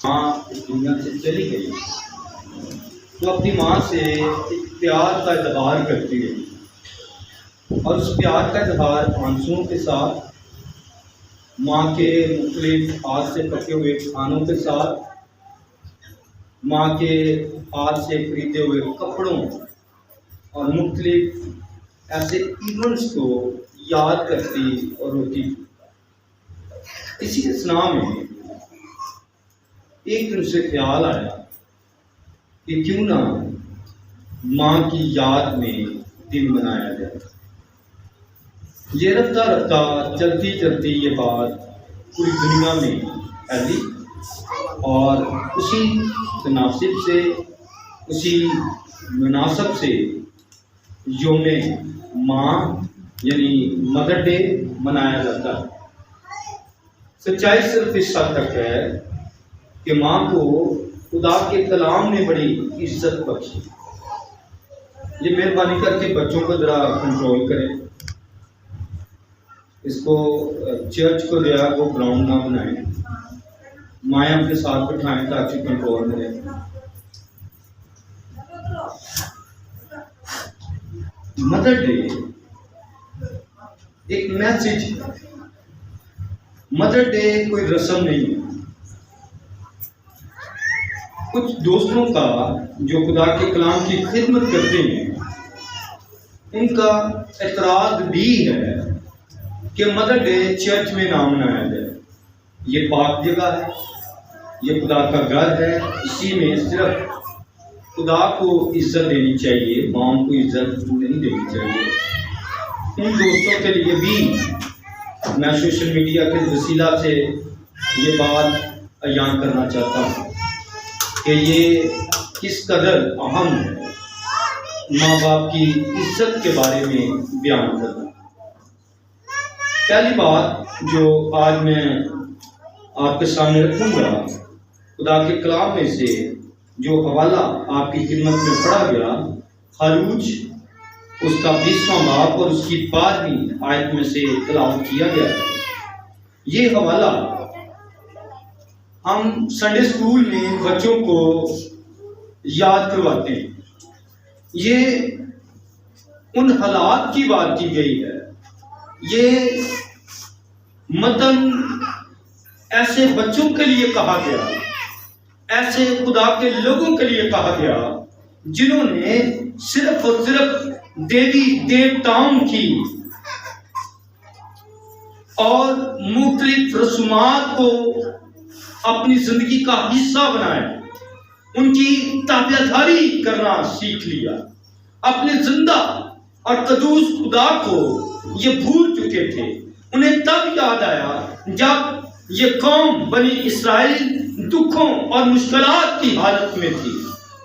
ماں اس دنیا سے چلی گئی تو اپنی ماں سے ایک پیار کا اظہار کرتی رہی، اور اس پیار کا اظہار آنسوؤں کے ساتھ، ماں کے مختلف ہاتھ سے پکے ہوئے کھانوں کے ساتھ، ماں کے ہاتھ سے خریدے ہوئے کپڑوں اور مختلف ایسے ایونٹس کو یاد کرتی اور روتی۔ اسی اثناء میں ایک دن سے خیال آیا کہ کیوں نہ ماں کی یاد میں دن منایا جائے۔ یہ رفتہ رفتہ چلتی چلتی یہ بات پوری دنیا میں پھیلی، اور اسی تناسب سے، اسی مناسب سے یوم ماں یعنی مدر ڈے منایا جاتا ہے۔ سچائی صرف اس حد تک ہے کہ ماں کو خدا کے کلام نے بڑی عزت بخشی۔ یہ مہربانی کر کے بچوں کو ذرا کنٹرول کریں، اس کو چرچ کو جو ہے وہ گراؤنڈ نہ بنائیں، مائیں اپنے ساتھ بٹھائیں تاکہ کنٹرول میں رہے۔ مدر ڈے ایک میسج ہے۔ مدر ڈے کوئی رسم نہیں ہے۔ کچھ دوستوں کا جو خدا کے کلام کی خدمت کرتے ہیں، ان کا اعتراض بھی ہے کہ مدر ڈے چرچ میں نہ منایا جائے۔ یہ پاک جگہ ہے، یہ خدا کا گھر ہے، اسی میں صرف خدا کو عزت دینی چاہیے، ماں کو عزت نہیں دینی چاہیے۔ ان دوستوں کے لیے بھی میں سوشل میڈیا کے وسیلہ سے یہ بات بیان کرنا چاہتا ہوں کہ یہ کس قدر اہم ہے ماں باپ کی عزت کے بارے میں بیان کرنا۔ پہلی بات جو آج میں آپ کے سامنے رکھوں گا، خدا کے کلام میں سے جو حوالہ آپ کی خدمت میں پڑھا گیا، خروج اس کا 20واں باب اور اس کی 12ویں آیت میں سے تلاوت کیا گیا ہے۔ یہ حوالہ ہم سنڈے اسکول میں بچوں کو یاد کرواتے ہیں۔ یہ ان حالات کی بات کی گئی ہے۔ یہ متن ایسے بچوں کے لیے کہا گیا، ایسے خدا کے لوگوں کے لیے کہا گیا جنہوں نے صرف اور صرف دیوی دیوتاؤں کی اور مختلف رسومات کو اپنی زندگی کا حصہ بنایا، ان کی تابعداری کرنا سیکھ لیا۔ اپنے زندہ اور قدوس خدا کو یہ بھول چکے تھے۔ انہیں تب یاد آیا جب یہ قوم بنی اسرائیل دکھوں اور مشکلات کی حالت میں تھی۔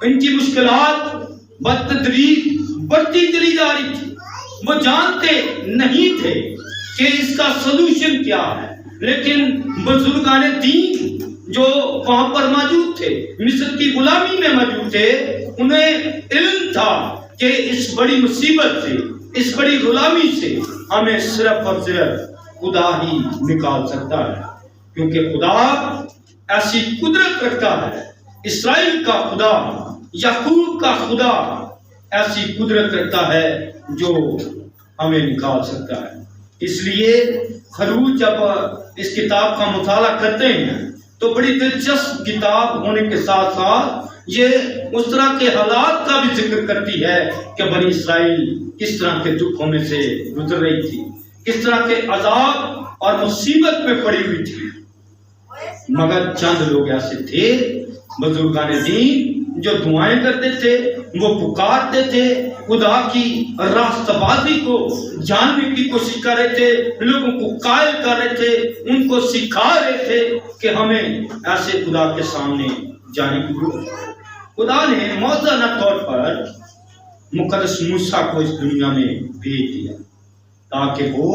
ان کی مشکلات بتدریج بڑھتی چلی جا رہی تھی۔ وہ جانتے نہیں تھے کہ اس کا سلوشن کیا ہے، لیکن بزرگان دین جو وہاں پر موجود تھے، مصر کی غلامی میں موجود تھے، انہیں علم تھا کہ اس بڑی مصیبت سے، اس بڑی غلامی سے ہمیں صرف اور صرف خدا ہی نکال سکتا ہے، کیونکہ خدا ایسی قدرت رکھتا ہے۔ اسرائیل کا خدا، یعقوب کا خدا ایسی قدرت رکھتا ہے جو ہمیں نکال سکتا ہے۔ اس لیے خروج جب اس کتاب کا مطالعہ کرتے ہیں تو بڑی دلچسپ کتاب ہونے کے ساتھ ساتھ یہ اس طرح کے حالات کا بھی ذکر کرتی ہے کہ بنی اسرائیل کس طرح کے دکھوں میں سے گزر رہی تھی، کس طرح کے عذاب اور مصیبت میں پڑی ہوئی تھی۔ مگر چند لوگ ایسے تھے بزرگان دین جو دعائیں کرتے تھے، وہ پکارتے تھے، خدا کی راستہ بازی کو جاننے کی کوشش کر رہے تھے، لوگوں کو قائل کر رہے تھے، ان کو سکھا رہے تھے کہ ہمیں ایسے خدا کے سامنے جانے کی ضرورت ہے۔ خدا نے موجزانہ طور پر مقدس موسیٰ کو اس دنیا میں بھیج دیا تاکہ وہ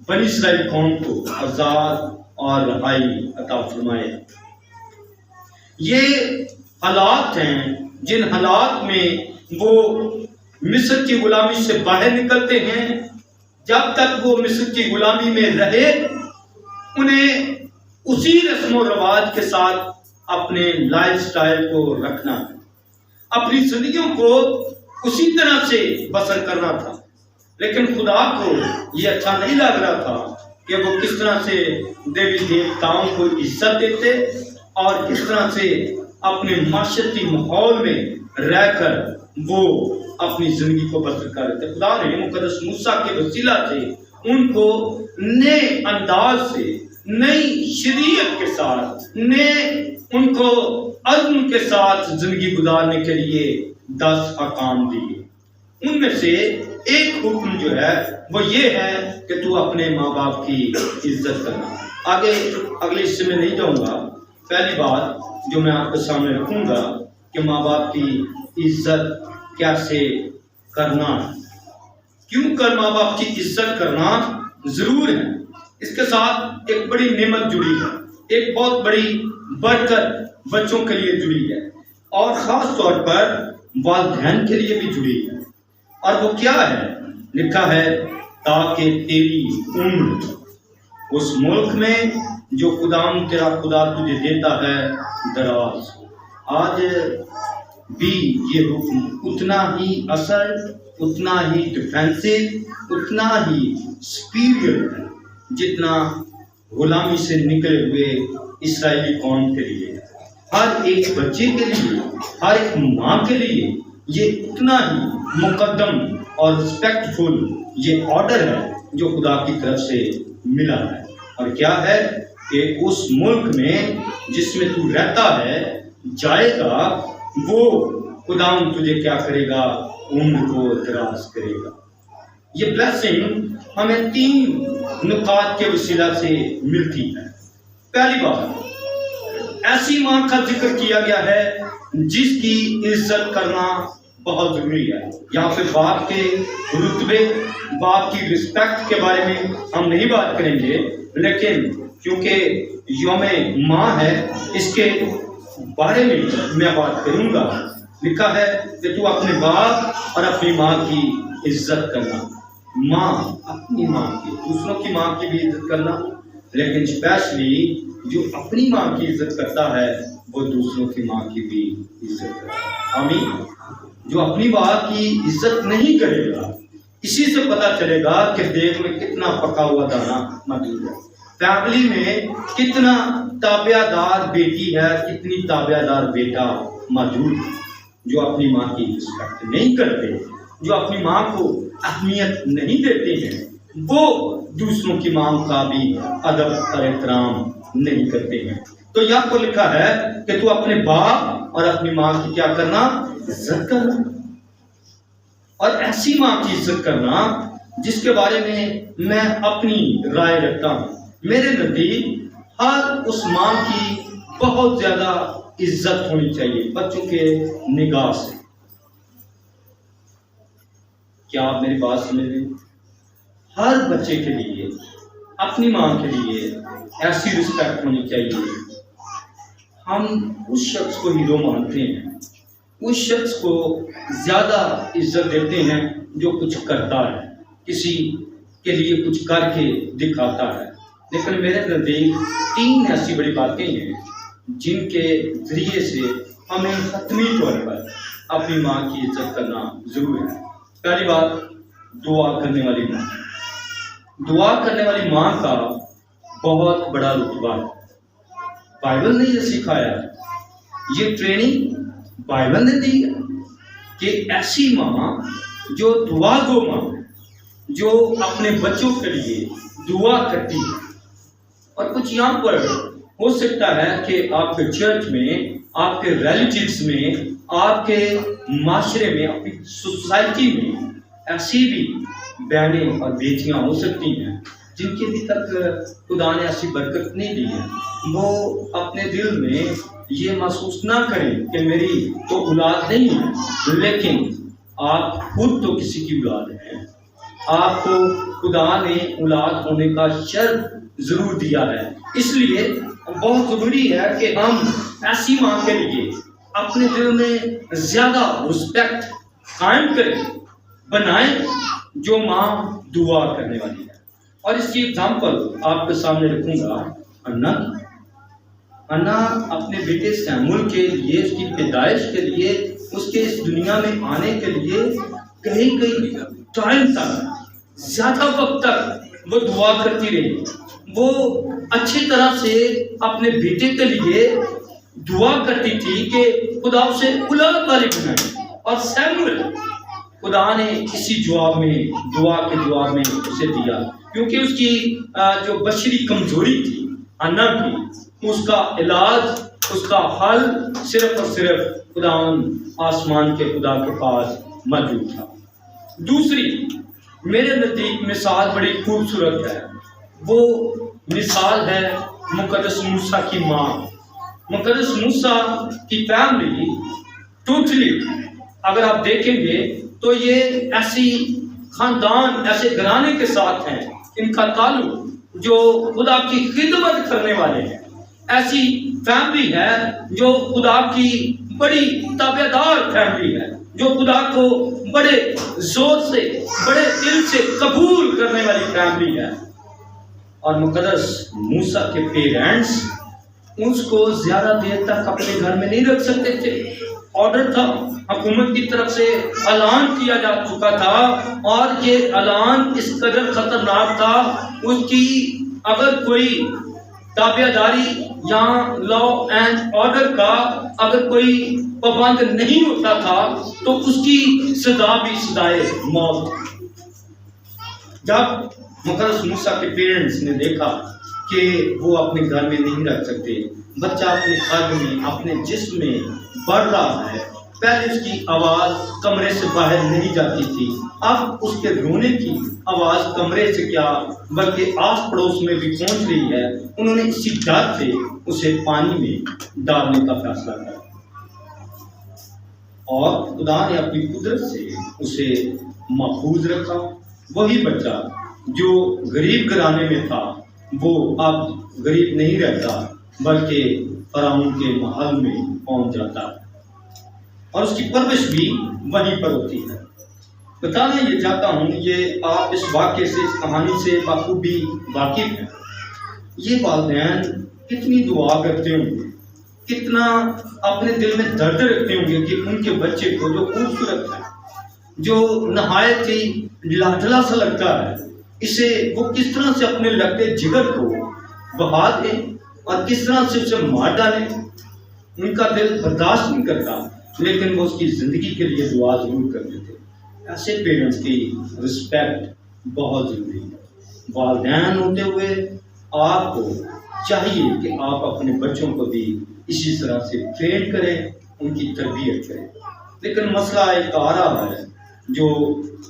بنی اسرائیل قوم کو آزاد اور رہائی عطا فرمائے۔ یہ حالات ہیں جن حالات میں وہ مصر کی غلامی سے باہر نکلتے ہیں۔ جب تک وہ مصر کی غلامی میں رہے، انہیں اسی رسم و رواج کے ساتھ اپنے لائف سٹائل کو رکھنا ہے، اپنی زندگیوں کو اسی طرح سے بسر کرنا تھا۔ لیکن خدا کو یہ اچھا نہیں لگ رہا تھا کہ وہ کس طرح سے دیوی دیوتاؤں کو عزت دیتے اور کس طرح سے اپنے معاشرتی ماحول میں رہ کر وہ اپنی زندگی کو بسر کر رہے تھے۔ خدا نے مقدس موسیٰ کے وسیلہ سے ان کو نئے انداز سے، نئی شریعت کے ساتھ، نئے ان کو عزم کے ساتھ زندگی گزارنے کے لیے 10 احکام دیے۔ ان میں سے ایک حکم جو ہے وہ یہ ہے کہ تو اپنے ماں باپ کی عزت کرنا۔ آگے اگلے حصے میں نہیں جاؤں گا، پہلی بات جو میں آپ کے سامنے رکھوں گا کہ ماں باپ کی عزت کیسے کرنا ہے، کیوں کر ماں باپ کی عزت کرنا ضرور ہے۔ اس کے ساتھ ایک بڑی نعمت جڑی ہے، ایک بہت بڑی برکت بچوں کے لیے جڑی ہے، اور خاص طور پر والدین کے لیے بھی جڑی ہے۔ اور وہ کیا ہے؟ لکھا ہے تاکہ تیری عمر اس ملک میں جو تیرا خدا تجھے دیتا ہے دراز۔ آج بھی یہ حکم اتنا ہی اثر، اتنا ہی ڈیفینسو، اتنا ہی سپیریئر ہے جتنا غلامی سے نکلے ہوئے اسرائیلی قوم کے لیے۔ ہر ایک بچے کے لیے، ہر ایک ماں کے لیے یہ اتنا ہی مقدم اور رسپیکٹفل یہ آرڈر ہے جو خدا کی طرف سے ملا ہے۔ اور کیا ہے کہ اس ملک میں جس میں تو رہتا ہے جائے گا، وہ خدا تجھے کیا کرے گا؟ عمر کو دراز کرے گا۔ یہ بلیسنگ ہمیں 3 نکات کے وسیلہ سے ملتی ہے۔ پہلی بات، ایسی ماں کا ذکر کیا گیا ہے جس کی عزت کرنا بہت ضروری ہے۔ یہاں پہ باپ کے رتبے، باپ کی رسپیکٹ کے بارے میں ہم نہیں بات کریں گے، لیکن کیونکہ یوم ماں ہے اس کے بارے میں میں بات کروں گا۔ لکھا ہے کہ تو اپنے باپ اور اپنی ماں کی عزت کرنا۔ ماں، اپنی ماں کی، دوسروں کی ماں کی بھی عزت کرنا، لیکن اسپیشلی جو اپنی ماں کی عزت کرتا ہے وہ دوسروں کی ماں کی بھی عزت کرتا ہے۔ آمین۔ جو اپنی ماں کی عزت نہیں کرے گا، اسی سے پتہ چلے گا کہ دیگ میں کتنا پکا ہوا دانا موجود ہے، فیملی میں کتنا تابع دار بیٹی ہے، کتنی تابع دار بیٹا موجود ہے۔ جو اپنی ماں کی رسپیکٹ نہیں کرتے، جو اپنی ماں کو اہمیت نہیں دیتے ہیں، وہ دوسروں کی ماں کا بھی ادب اور احترام نہیں کرتے ہیں۔ تو یہاں پر لکھا ہے کہ تو اپنے باپ اور اپنی ماں کی کیا کرنا؟ عزت کرنا۔ اور ایسی ماں کی عزت کرنا جس کے بارے میں اپنی رائے رکھتا ہوں۔ میرے نزدیک ہر اس ماں کی بہت زیادہ عزت ہونی چاہیے بچوں کے نگاہ سے۔ کیا آپ میری بات سمجھ رہے ہیں؟ ہر بچے کے لیے، اپنی ماں کے لیے ایسی رسپیکٹ ہونی چاہیے۔ ہم اس شخص کو ہیرو مانتے ہیں، اس شخص کو زیادہ عزت دیتے ہیں جو کچھ کرتا ہے، کسی کے لیے کچھ کر کے دکھاتا ہے۔ لیکن میرے نزدیک 3 ایسی بڑی باتیں ہیں جن کے ذریعے سے ہمیں حتمی طور پر اپنی ماں کی عزت کرنا ضرور ہے۔ پہلی بات، دعا کرنے والی ماں۔ دعا کرنے والی ماں کا بہت بڑا رتبہ ہے۔ بائبل نے یہ سکھایا، یہ ٹریننگ بائبل نے دی ہے کہ ایسی ماں جو دعا گو ماں، جو اپنے بچوں کے لیے دعا کرتی ہے۔ اور کچھ یہاں پر ہو سکتا ہے کہ آپ کے چرچ میں، آپ کے ریلیٹیوز میں، آپ کے معاشرے میں، اپنی سوسائٹی میں ایسی بھی بہنیں اور بیٹیاں ہو سکتی ہیں جن کی ابھی تک خدا نے ایسی برکت نہیں دی ہے۔ وہ اپنے دل میں یہ محسوس نہ کریں کہ میری تو اولاد نہیں ہے، لیکن آپ خود تو کسی کی اولاد ہیں۔ آپ کو خدا نے اولاد ہونے کا شرف ضرور دیا ہے۔ اس لیے بہت ضروری ہے کہ ہم ایسی ماں کے لیے اپنے دل میں زیادہ رسپیکٹ قائم کریں، بنائیں جو ماں دعا کرنے والی ہے۔ اور اس کی اگزامپل آپ کے سامنے رکھوں گا۔ انا اپنے بیٹے سیمول کے لیے، اس کی پیدائش کے لیے، اس کے اس دنیا میں آنے کے لیے کئی ٹائم تک، زیادہ وقت تک وہ دعا کرتی رہی. وہ اچھی طرح سے اپنے بیٹے کے لیے دعا کرتی تھی کہ خدا اسے اولاد والی بنائے. اور سیمول خدا نے اسی جواب میں، دعا کے جواب میں اسے دیا، کیونکہ اس کی جو بشری کمزوری تھی انا کی، اس کا علاج، اس کا حل صرف اور صرف خدا آسمان کے خدا کے پاس موجود تھا. دوسری میرے نزدیک مثال بڑی خوبصورت ہے. وہ مثال ہے مقدس موسیٰ کی ماں. مقدس موسیٰ کی فیملی ٹوٹلی اگر آپ دیکھیں گے تو یہ ایسی خاندان، ایسے گھرانے کے ساتھ ہیں، ان کا تعلق جو خدا کی خدمت کرنے والے ہیں. ایسی فیملی ہے جو خدا کی بڑی تابعدار فیملی ہے، جو خدا کو بڑے زور سے، بڑے دل سے قبول کرنے والی فیملی ہے. اور مقدس موسیٰ کے پیرنٹس اس کو زیادہ دیر تک اپنے گھر میں نہیں رکھ سکتے تھے. آرڈر تھا، حکومت کی طرف سے اعلان کیا جا چکا تھا، اور یہ اعلان اس قدر خطرناک تھا، اس کی اگر کوئی تابعداری یا لا اینڈ آرڈر کا اگر کوئی پابند نہیں ہوتا تھا تو اس کی سزا بھی سزائے موت. جب مقدس موسیٰ کے پیرنٹس نے دیکھا کہ وہ اپنے گھر میں نہیں رکھ سکتے، بچہ اپنے قلب میں، اپنے جسم میں بڑھ رہا ہے، پہلے اس کی آواز کمرے سے باہر نہیں جاتی تھی، اب اس کے رونے کی آواز کمرے سے کیا بلکہ آس پڑوس میں بھی پہنچ رہی ہے. انہوں نے اسی ڈر سے اسے پانی میں ڈالنے کا فیصلہ کیا، اور خدا نے اپنی قدرت سے اسے محفوظ رکھا. وہی بچہ جو غریب گھرانے میں تھا وہ اب غریب نہیں رہتا بلکہ فرعون کے محل میں پہنچ جاتا ہے، اور اس کی پرورش بھی وہیں پر ہوتی ہے. بتانا یہ چاہتا ہوں، یہ آپ اس واقعے سے، اس کہانی سے بخوبی واقف ہیں. یہ والدین کتنی دعا کرتے ہوں گے، کتنا اپنے دل میں درد رکھتے ہوں گے کہ ان کے بچے کو جو خوبصورت ہے، جو نہایت ہی لاڈلا سا لگتا ہے، اسے وہ کس طرح سے اپنے لگتے جگر کو بہا دیں اور کس طرح سے اسے مار ڈالیں. ان کا دل برداشت نہیں کرتا، لیکن وہ اس کی زندگی کے لیے دعا ضرور کرتے تھے. ایسے پیرنٹس کی رسپیکٹ بہت ضروری ہے. والدین ہوتے ہوئے آپ کو چاہیے کہ آپ اپنے بچوں کو بھی اسی طرح سے ٹرین کریں، ان کی تربیت کریں. لیکن مسئلہ ایک آ رہا ہے جو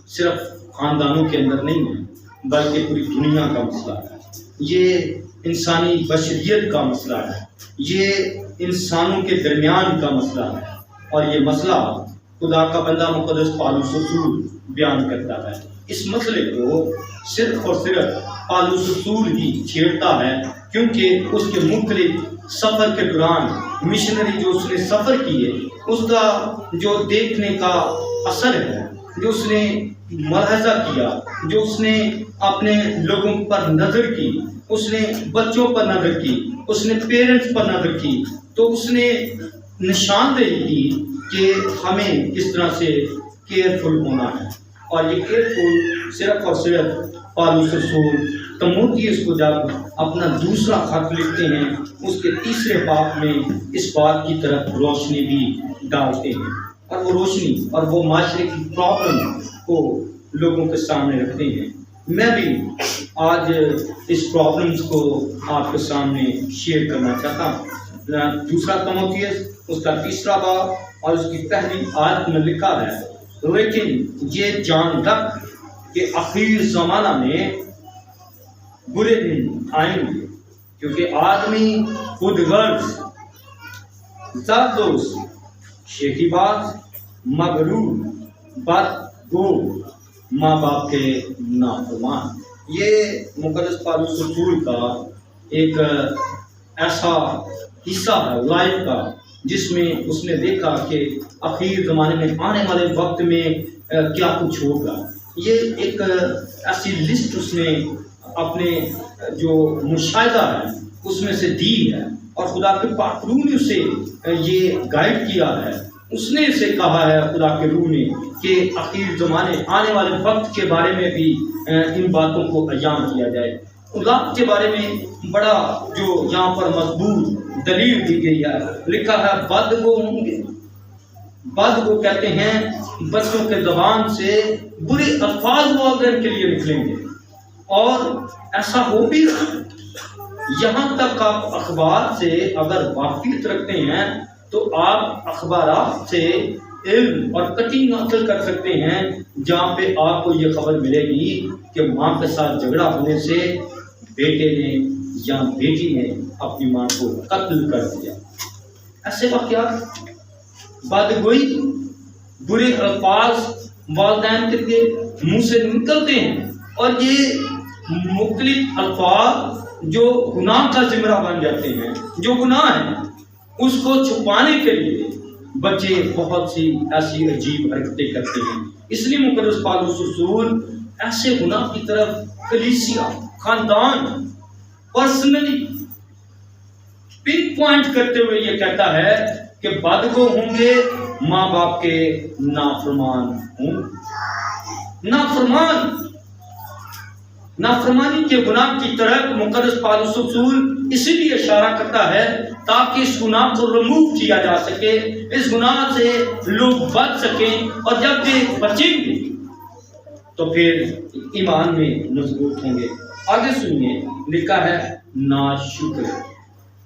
صرف خاندانوں کے اندر نہیں ہے بلکہ پوری دنیا کا مسئلہ ہے. یہ انسانی بشریت کا مسئلہ ہے، یہ انسانوں کے درمیان کا مسئلہ ہے، اور یہ مسئلہ خدا کا بندہ مقدس پالوس رسول بیان کرتا ہے. اس مسئلے کو صرف اور صرف پالوس رسول ہی چھیڑتا ہے، کیونکہ اس کے مختلف سفر کے دوران مشنری جو اس نے سفر کیے، اس کا جو دیکھنے کا اثر ہے، جو اس نے ملاحظہ کیا، جو اس نے اپنے لوگوں پر نظر کی، اس نے بچوں پر نظر کی، اس نے پیرنٹس پر نظر کی، تو اس نے نشاندہی کی کہ ہمیں کس طرح سے کیئرفل ہونا ہے. اور یہ کیئرفل صرف اور صرف پالوس رسول تموتھیوس کو جب اپنا دوسرا خط لکھتے ہیں، اس کے تیسرے باب میں اس بات کی طرف روشنی بھی ڈالتے ہیں، اور وہ روشنی اور وہ معاشرے کی پرابلم کو لوگوں کے سامنے رکھتے ہیں. میں بھی آج اس پرابلمس کو آپ کے سامنے شیئر کرنا چاہتا ہوں. دوسرا تموتھیوس اس کا تیسرا باب اور اس کی پہلی آیت میں لکھا ہے، لیکن یہ جان رکھ کہ آخر زمانہ میں برے دن آئیں گے، کیونکہ آدمی خود غرض، زادوس، شیخی باز، مغرور، بدگو، ماں باپ کے نافرمان. یہ مقدس پالوس رسول کا ایک ایسا حصہ ہے لائف کا جس میں اس نے دیکھا کہ آخر زمانے میں آنے والے وقت میں کیا کچھ ہوگا. یہ ایک ایسی لسٹ اس نے اپنے جو مشاہدہ ہے اس میں سے دی ہے، اور خدا کے پاک روح نے اسے یہ گائیڈ کیا ہے، اس نے اسے کہا ہے خدا کے روح نے کہ آخر زمانے آنے والے وقت کے بارے میں بھی ان باتوں کو عیان کیا جائے۔ خدا کے بارے میں بڑا جو یہاں پر مضبوط دلیل دی گئی ہے، لکھا ہے بدگو ہوں گے۔ بدگو کہتے ہیں بچوں کے زبان سے برے الفاظ والدین کے لیے نکلیں گے، اور ایسا ہو بھی رہا ہے۔ یہاں تک آپ اخبار سے اگر واقفیت رکھتے ہیں تو آپ اخبارات سے علم اور کٹنگ حاصل کر سکتے ہیں، جہاں پہ آپ کو یہ خبر ملے گی کہ ماں کے ساتھ جھگڑا ہونے سے بیٹے نے یا بیٹی نے اپنی ماں کو قتل کر دیا۔ ایسے واقعات، بدگوئی، برے الفاظ والدین کے لیے منہ سے نکلتے ہیں، اور یہ مختلف الفاظ جو گناہ کا زمرہ بن جاتے ہیں، جو گناہ ہیں اس کو چھپانے کے لیے بچے بہت سی ایسی عجیب حرکتیں کرتے ہیں۔ اس لیے مقدس پالوس رسول ایسے گناہ کی طرف کلیسیا، خاندان، پرسنلی پن پوائنٹ کرتے ہوئے یہ کہتا ہے کہ بدگو ہوں گے ماں باپ کے نافرمان ہوں۔ نافرمانی کے گناہ کی طرف مقدس پالوس رسول اسی لیے اشارہ کرتا ہے تاکہ اس گناہ کو رموو کیا جا سکے، اس گناہ سے لوگ بچ سکیں، اور جب یہ بچیں گے تو پھر ایمان میں مضبوط ہوں گے۔ آگے سنیے، لکھا ہے ناشکر۔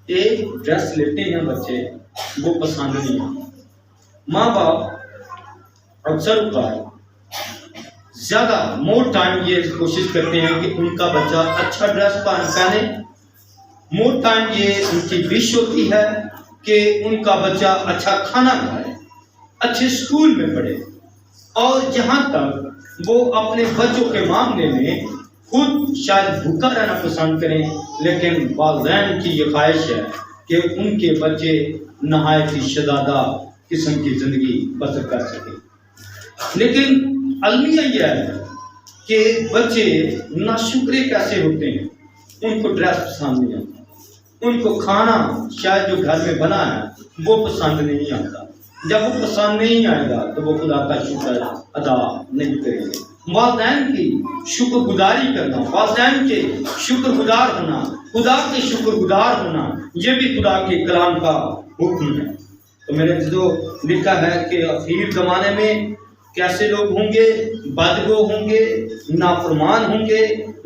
ایک ڈریس لیتے ہیں بچے، وہ پسند نہیں آتا۔ ماں باپ اکثر اوقات زیادہ مور ٹائم یہ کوشش کرتے ہیں کہ ان کا بچہ اچھا ڈریس پہنے، مور ٹائم یہ ان کی وش ہوتی ہے کہ ان کا بچہ اچھا کھانا کھائے، اچھے اسکول میں پڑھے، اور جہاں تک وہ اپنے بچوں کے معاملے میں خود شاید بھوکا رہنا پسند کریں، لیکن والدین کی یہ خواہش ہے کہ ان کے بچے نہایت ہی شدادہ قسم کی زندگی بسر کر سکیں۔ لیکن المیہ یہ ہے کہ بچے ناشکرے کیسے ہوتے ہیں، ان کو ڈریس پسند نہیں آتا، ان کو کھانا شاید جو گھر میں بنا ہے وہ پسند نہیں آتا۔ جب وہ پسند نہیں آئے گا تو وہ خدا کا شکر ادا نہیں کریں گے۔ والدین کی شکر گزاری کرنا، والدین کے شکر گزار ہونا، خدا کے شکر گزار ہونا، یہ بھی خدا کے کلام کا حکم ہے۔ تو میرے جو لکھا ہے کہ آخر زمانے میں کیسے لوگ ہوں گے؟ بدگو ہوں گے، نافرمان ہوں گے،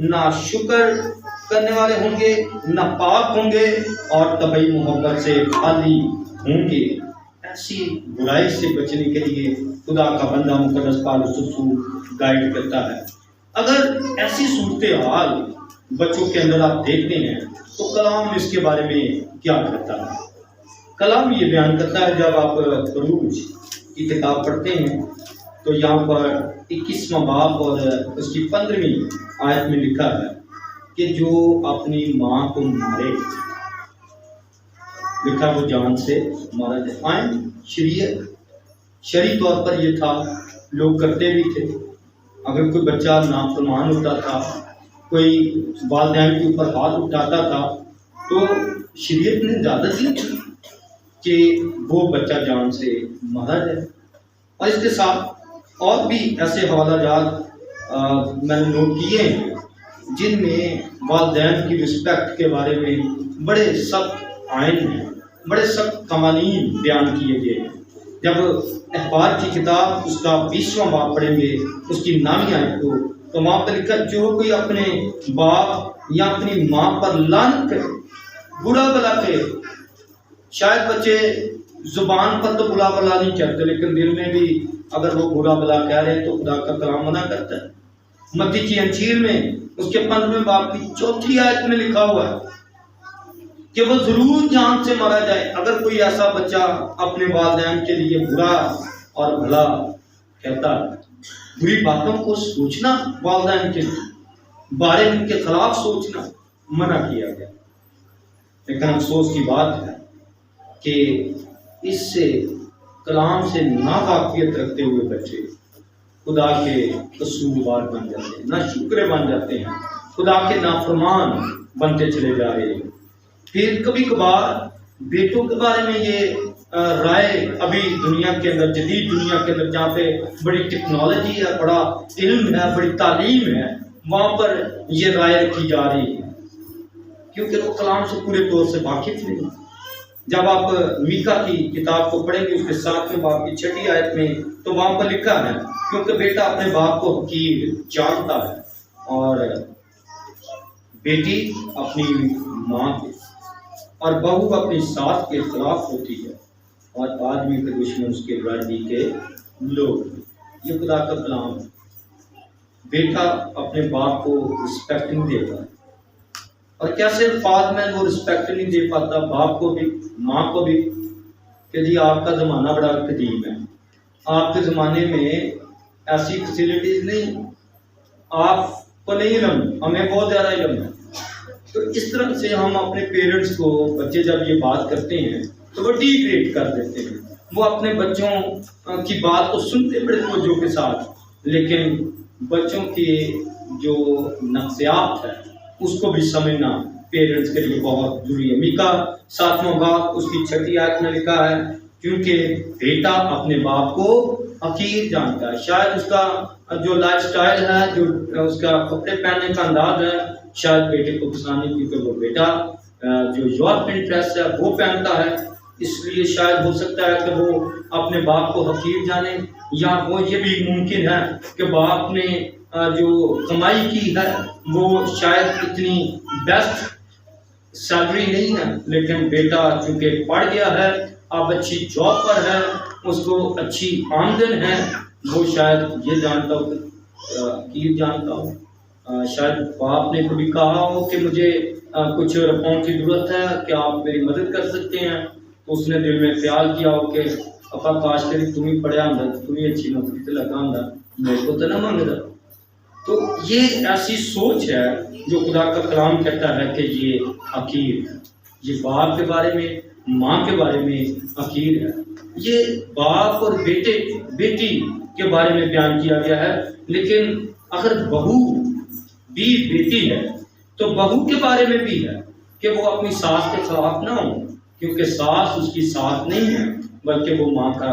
ناشکر کرنے والے ہوں گے، ناپاک ہوں گے، اور طبعی محبت سے خالی ہوں گے۔ ایسی برائی سے بچنے کے لیے خدا کا بندہ مقدس پالوس رسول گائیڈ کرتا ہے۔ اگر ایسی صورتحال بچوں کے اندر آپ دیکھتے ہیں تو کلام اس کے بارے میں کیا کرتا ہے؟ کلام یہ بیان کرتا ہے، جب آپ خروج کی کتاب پڑھتے ہیں تو یہاں پر 21واں باب اور اس کی 15ویں آیت میں لکھا ہے کہ جو اپنی ماں کو مارے، لکھا وہ جان سے مارا جائے۔ آئیں، شرعی طور پر یہ تھا، لوگ کرتے بھی تھے۔ اگر کوئی بچہ نافرمان ہوتا تھا، کوئی والدین کے اوپر ہاتھ اٹھاتا تھا، تو شریعت نے اجازت دی تھی کہ وہ بچہ جان سے مارا جائے۔ اور اس کے ساتھ اور بھی ایسے حوالہ جات میں نے نوٹ کیے ہیں جن میں والدین کی رسپیکٹ کے بارے میں بڑے سخت آئین ہیں، بڑے سخت قوانین بیان کیے گئے ہیں۔ جب اخبار کی کتاب اس کا 20واں باب پڑھیں گے، اس کی 9ویں آیت کو، تو وہاں پر لکھا جو کوئی اپنے باپ یا اپنی ماں پر لعنت کرے، برا بلا کرے، شاید بچے زبان پر تو برا بلا نہیں کہتے، لیکن دل میں بھی اگر وہ برا بلا کہہ رہے ہیں تو خدا کا کلام منع کرتا ہے۔ متی کی انجیل میں اس کے 15ویں باب کی 4تھی آیت میں لکھا ہوا ہے کہ وہ ضرور جان سے مارا جائے۔ اگر کوئی ایسا بچہ اپنے والدین کے لیے برا اور بھلا کہتا ہے، بری باتوں کو سوچنا، والدین کے بارے میں ان کے خلاف سوچنا منع کیا گیا۔ لیکن افسوس کی بات ہے کہ اس سے کلام سے ناواقفیت رکھتے ہوئے بچے خدا کے قصوروار بن جاتے ہیں، ناشکرے بن جاتے ہیں، خدا کے نافرمان بنتے چلے جا رہے ہیں۔ پھر کبھی کبھار بیٹوں کے بارے میں یہ رائے ابھی دنیا کے اندر، جدید دنیا کے اندر جہاں پہ بڑی ٹیکنالوجی ہے، بڑا علم ہے، بڑی تعلیم ہے، وہاں پر یہ رائے رکھی جا رہی ہے، کیونکہ وہ کلام سے پورے طور سے واقف نہیں۔ جب آپ میکا کی کتاب کو پڑھیں گے اس کے 7ویں باب کی 6 آیت میں، تو وہاں پر لکھا ہے کیونکہ بیٹا اپنے باپ کو حقیر جانتا ہے اور بیٹی اپنی ماں کے، اور بہو اپنی ساس کے خلاف ہوتی ہے، اور آدمی کے دشمن اس کے برادری کے لوگ۔ یہ خدا کا کلام ہے۔ بیٹا اپنے باپ کو رسپیکٹ نہیں دیتا، اور کیسے الفاظ میں وہ رسپیکٹ نہیں دے پاتا، باپ کو بھی ماں کو بھی، کہ جی آپ کا زمانہ بڑا قدیم ہے، آپ کے زمانے میں ایسی فیسلٹیز نہیں، آپ کو نہیں علم، ہمیں بہت زیادہ علم ہے۔ تو اس طرح سے ہم اپنے پیرنٹس کو، بچے جب یہ بات کرتے ہیں تو وہ ڈی گریڈ کر دیتے ہیں، وہ اپنے بچوں کی بات کو سنتے بڑے توجہ کے ساتھ، لیکن بچوں کے جو نفسیات ہے اس کو بھی سمجھنا پیرنٹس کے لیے بہت ضروری ہے۔ میکا 7واں باب اس کی 6 آیت میں لکھا ہے کیونکہ بیٹا اپنے باپ کو حقیر جانتا ہے۔ شاید اس کا جو لائف سٹائل ہے، جو اس کا کپڑے پہننے کا انداز ہے، شاید بیٹے کو پسند نہیں، کیونکہ وہ بیٹا جو یورپین ڈریس ہے وہ پہنتا ہے، اس لیے شاید ہو سکتا ہے کہ وہ اپنے باپ کو حقیر جانے، یا وہ یہ بھی ممکن ہے کہ باپ نے جو کمائی کی ہے وہ شاید اتنی بیسٹ سیلری نہیں ہے، لیکن بیٹا چونکہ پڑھ گیا ہے، اب اچھی جاب پر ہے، اس کو اچھی آمدن ہے، وہ شاید یہ جانتا ہو حقیر جانتا ہو۔ شاید باپ نے کبھی کہا ہو کہ مجھے کچھ روپوں کی ضرورت ہے، کیا آپ میری مدد کر سکتے ہیں، تو اس نے دل میں خیال کیا ہو کہ ابا کاش کری تم ہی پڑھیا ہوں، تم ہی اچھی نوکری سے لگا ہوں، میرے کو تو نہ مانگ رہا۔ تو یہ ایسی سوچ ہے جو خدا کا کلام کہتا ہے کہ یہ حقیر ہے، یہ باپ کے بارے میں، ماں کے بارے میں حقیر ہے۔ یہ باپ اور بیٹی کے بارے میں بیان کیا گیا ہے، لیکن اگر بہو بھی بیٹی ہے تو بہو کے بارے میں بھی ہے کہ وہ اپنی ساس کے خلاف نہ ہو، کیونکہ ساس اس کی ساس نہیں ہے بلکہ وہ ماں کا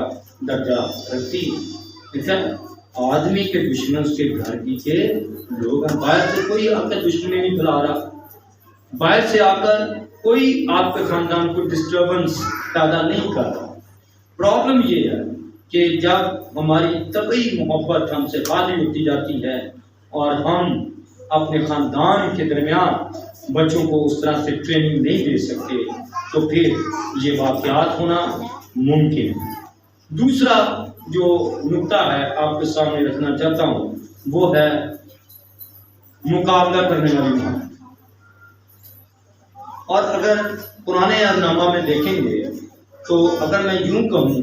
درجہ رکھتی ہے۔ آدمی کے دشمن اس کے گھر کی کے لوگ ہیں، باہر سے کوئی آپ کا دشمنی نہیں بلا رہا، باہر سے آ کر کوئی آپ کے خاندان کو ڈسٹربنس پیدا نہیں کر رہا۔ پرابلم یہ ہے کہ جب ہماری طبعی محبت ہم سے خالی ہوتی جاتی ہے اور ہم اپنے خاندان کے درمیان بچوں کو اس طرح سے ٹریننگ نہیں دے سکتے، تو پھر یہ واقعات ہونا ممکن ہے۔ دوسرا جو نقطہ ہے آپ کے سامنے رکھنا چاہتا ہوں وہ ہے مقابلہ کرنے والی ماں۔ اور اگر پرانے عہدنامہ میں دیکھیں گے تو اگر میں یوں کہوں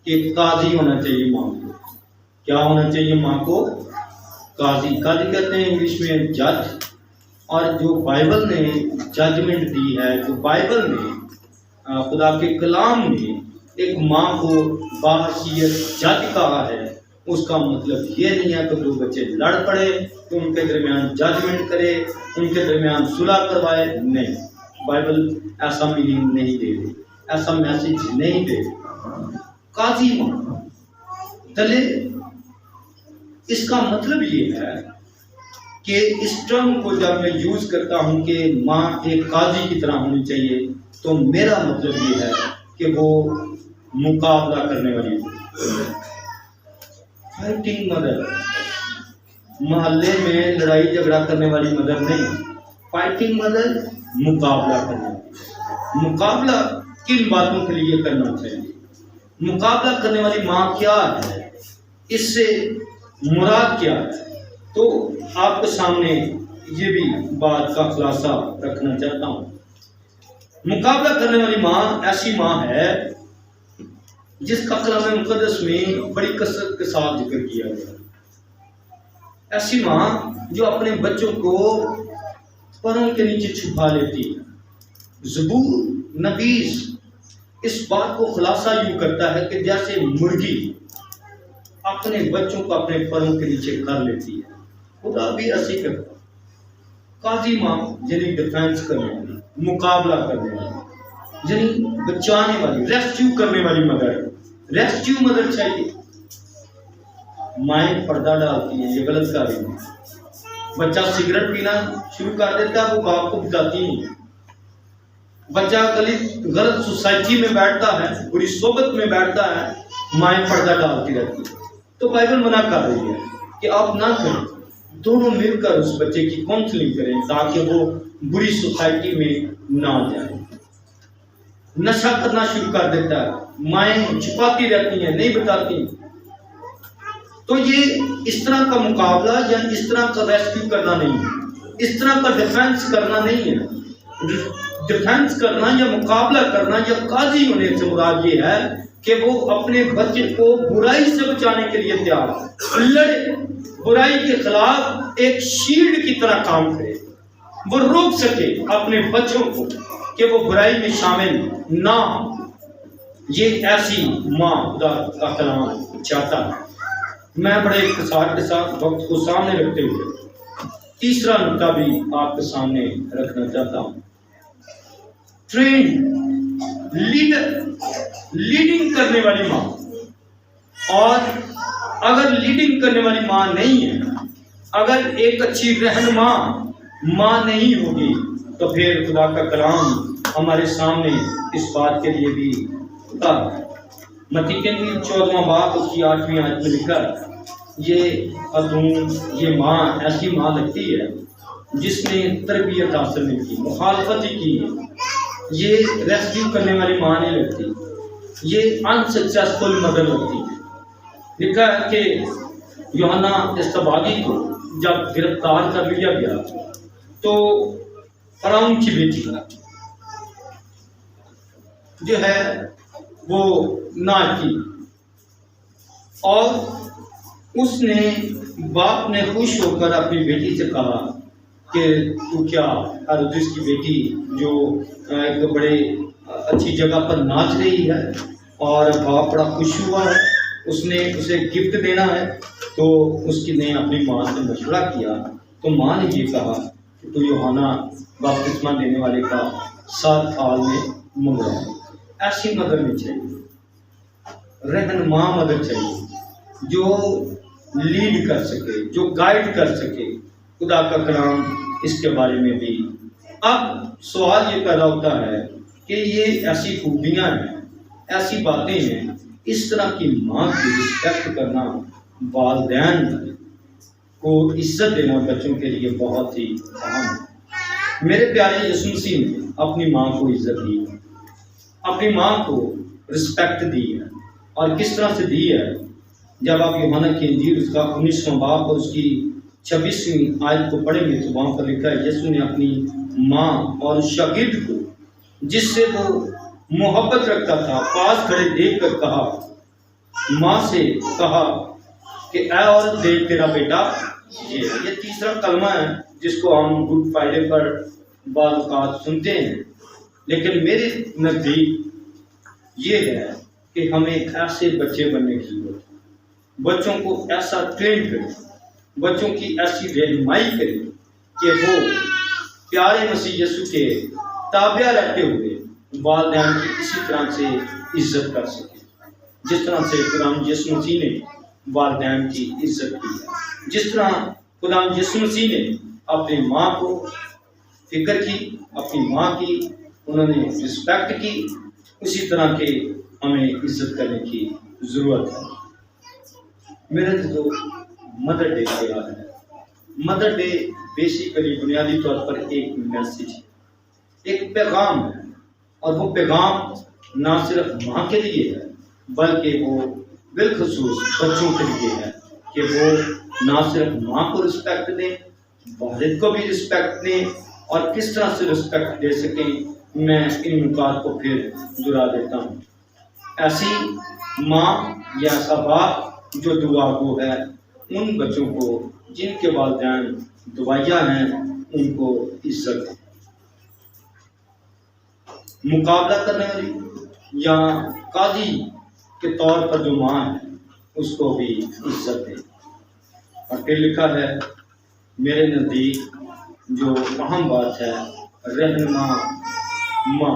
کہ قاضی ہونا چاہیے ماں کو، کیا ہونا چاہیے ماں کو؟ قاضی کہتے ہیں انگلش میں جج، اور جو بائبل نے ججمنٹ دی ہے، جو بائبل نے خدا کے کلام میں ایک ماں کو باحیثیت جج کہا ہے، اس کا مطلب یہ نہیں ہے کہ دو بچے لڑ پڑے تو ان کے درمیان ججمنٹ کرے، ان کے درمیان صلح کروائے، نہیں، بائبل ایسا میننگ نہیں دے رہی، ایسا میسج نہیں دے رہی۔ قاضی ماں تلے، اس کا مطلب یہ ہے کہ اس ٹرم کو جب میں یوز کرتا ہوں کہ ماں ایک قاضی کی طرح ہونی چاہیے، تو میرا مطلب یہ ہے کہ وہ مقابلہ کرنے والی فائٹنگ مدر، محلے میں لڑائی جھگڑا کرنے والی مدر نہیں، فائٹنگ مدر، مقابلہ کرنے والی۔ مقابلہ کن باتوں کے لیے کرنا چاہیے؟ مقابلہ کرنے والی ماں کیا ہے، اس سے مراد کیا ہے؟ تو آپ کے سامنے یہ بھی بات کا خلاصہ رکھنا چاہتا ہوں۔ مقابلہ کرنے والی ماں ایسی ماں ہے جس کا کلام مقدس میں بڑی کثرت کے ساتھ ذکر کیا گیا، ایسی ماں جو اپنے بچوں کو پروں کے نیچے چھپا لیتی ہے۔ زبور نبیس اس بات کو خلاصہ یوں کرتا ہے کہ جیسے مرغی اپنے بچوں کو اپنے پروں کے نیچے کر لیتی ہے، خدا بھی ایسی کرتا ہے۔ قاضی ماں یعنی ڈیفینس کرنے والی، مقابلہ کرنے والی، یعنی بچانے والی، ریسکیو کرنے والی مدر، ریسکیو مدر چاہیے۔ مائیں پردہ ڈالتی ہیں، یہ غلط کر رہی ہے۔ بچہ سگریٹ پینا شروع کر دیتا ہے، وہ باپ کو بتاتی نہیں۔ بچہ غلط سوسائٹی میں بیٹھتا ہے، بری صحبت میں بیٹھتا ہے، مائیں پردہ ڈالتی رہتی ہے۔ تو بائبل منع کر رہی ہے کہ آپ نہ کریں، دونوں مل کر اس بچے کی کاؤنسلنگ کریں تاکہ وہ بری سوسائٹی میں نہ جائے۔ نشہ کرنا شروع کر دیتا ہے، مائیں چھپاتی رہتی ہیں، نہیں بتاتی۔ تو یہ اس طرح کا مقابلہ یا اس طرح کا ریسکیو کرنا نہیں ہے، اس طرح کا ڈیفینس کرنا نہیں ہے۔ ڈیفینس کرنا یا مقابلہ کرنا یا قاضی ہونے سے مراد یہ ہے کہ وہ اپنے بچے کو برائی سے بچانے کے لیے تیار لڑے، برائی کے خلاف ایک شیلڈ کی طرح کام کرے، وہ روک سکے اپنے بچوں کو کہ وہ برائی میں شامل نہ ہو۔ یہ ایسی ماں خدا کا کلام چاہتا ہے۔ میں بڑے اختصار کے ساتھ وقت کو سامنے رکھتے ہوئے تیسرا نقطہ بھی آپ کے سامنے رکھنا چاہتا ہوں۔ ٹرینڈ لیڈر، لیڈنگ کرنے والی ماں، اور اگر لیڈنگ کرنے والی ماں نہیں ہے، اگر ایک اچھی رہنما ماں نہیں ہوگی، تو پھر خدا کا کلام ہمارے سامنے اس بات کے لیے بھی ہوتا ہے۔ متی کے 14واں باب اس کی 8ویں آیت میں لکھا ہے، یہ خاتون، یہ ماں ایسی ماں لگتی ہے جس نے تربیت حاصل نہیں کی، مخالفت ہی کی، یہ ریسکیو کرنے والی ماں نہیں لگتی، یہ انسکسیسفل مدر لگتی ہے۔ لکھا ہے کہ یوحنا استباغی کو جب گرفتار کر لیا گیا تو فرعون کی بیٹی جو ہے وہ ناچ کی، اور اس نے باپ نے خوش ہو کر اپنی بیٹی سے کہا کہ تو کیا ہیرودیس کی بیٹی جو ایک بڑے اچھی جگہ پر ناچ رہی ہے، اور باپ بڑا خوش ہوا ہے، اس نے اسے گفٹ دینا ہے۔ تو اس کی نے اپنی ماں سے مشورہ کیا، تو ماں نے یہ کہا کہ تو یوحنا بپتسمہ دینے والے کا 7 تھال میں منگوا۔ ایسی مدر نہیں چاہیے، رہنما مدر چاہیے جو لیڈ کر سکے، جو گائیڈ کر سکے۔ خدا کا کلام اس کے بارے میں بھی۔ اب سوال یہ پیدا ہوتا ہے کہ یہ ایسی خوبیاں ہیں، ایسی باتیں ہیں، اس طرح کی ماں کی رسپیکٹ کرنا، والدین کو عزت دینا بچوں کے لیے بہت ہی اہم ہے۔ میرے پیارے یسوع مسیح نے اپنی ماں کو عزت دی، اپنی ماں کو رسپیکٹ دی ہے، اور کس طرح سے دی ہے؟ جب آپ یوحنا کی انجیل اس کا 19واں باب اور اس کی 26ویں آیت کو پڑھیں گے تو وہاں پر لکھا ہے، یسوع نے اپنی ماں اور شاگرد کو جس سے وہ محبت رکھتا تھا پاس کھڑے دیکھ کر کہا، ماں سے کہا کہ اے عورت دیکھ تیرا بیٹا۔ یہ تیسرا کلمہ ہے جس کو ہم گڈ فرائیڈے پر بعض اوقات سنتے ہیں، لیکن میرے نزدیک یہ ہے کہ ہمیں ایسے بچے بننے کی ضرورت ہے، بچوں کو ایسا ٹرین کریں، بچوں کی ایسی رہنمائی کریں کہ وہ پیارے مسیح یسوع کے تابع رہتے ہوئے والدین کی اسی طرح سے عزت کر سکیں جس طرح سے خدا یسوع مسیح نے والدین کی عزت کی ہے، جس طرح خدا یسوع مسیح نے اپنی ماں کو فکر کی، اپنی ماں کی انہوں نے رسپیکٹ کی، اسی طرح کے ہمیں عزت کرنے کی ضرورت ہے۔ میرے جو مدر ڈے کا یاد ہے، مدر ڈے بیسیکلی بنیادی طور پر ایک میسیج ہے، ایک پیغام ہے، اور وہ پیغام نہ صرف ماں کے لیے ہے بلکہ وہ بالخصوص بچوں کے لیے ہے کہ وہ نہ صرف ماں کو رسپیکٹ دیں، والد کو بھی رسپیکٹ دیں، اور کس طرح سے رسپیکٹ دے سکیں میں ان نکات کو پھر دہرا دیتا ہوں۔ ایسی ماں یا ایسا باپ جو دعا گو ہے، ان بچوں کو جن کے والدین دعائیا ہیں ان کو عزت دیں۔ مقابلہ کرنے والی یا قاضی کے طور پر جو ماں ہے اس کو بھی عزت دیں۔ اور پھر لکھا ہے میرے نزدیک جو اہم بات ہے، رہنما ماں،